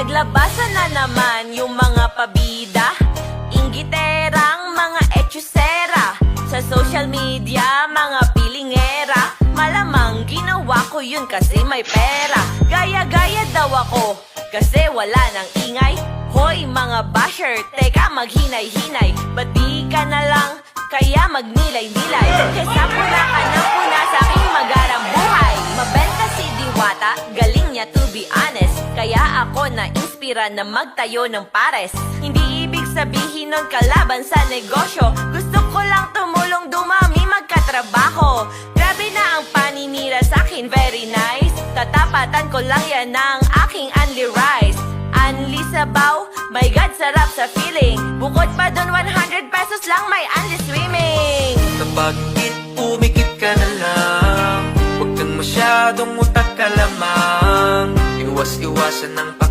Naglabasan na naman yung mga pabida, inggiterang mga etsyusera. Sa social media, mga pilingera. Malamang ginawa ko yun kasi may pera. Gaya-gaya daw ako kasi wala nang ingay. Hoy mga basher, teka maghinay-hinay. Ba't di ka na lang kaya magnilay-nilay? Kesa puna ka na puna sa aking magarang buhay. Mabenta si Diwata, galing niya to be honest. Kaya ako na-inspira na magtayo ng pares. Hindi ibig sabihin nun kalaban sa negosyo. Gusto ko lang tumulong dumami magkatrabaho. Grabe na ang paninira sa akin, very nice. Tatapatan ko lang yan ng aking only rice. Unli sabaw, my God, sarap sa feeling. Bukod pa dun 100 pesos lang may unli swimming. Kapag umikit ka na lang, huwag kang masyadong utak ka lamang. Iwas-iwasan ng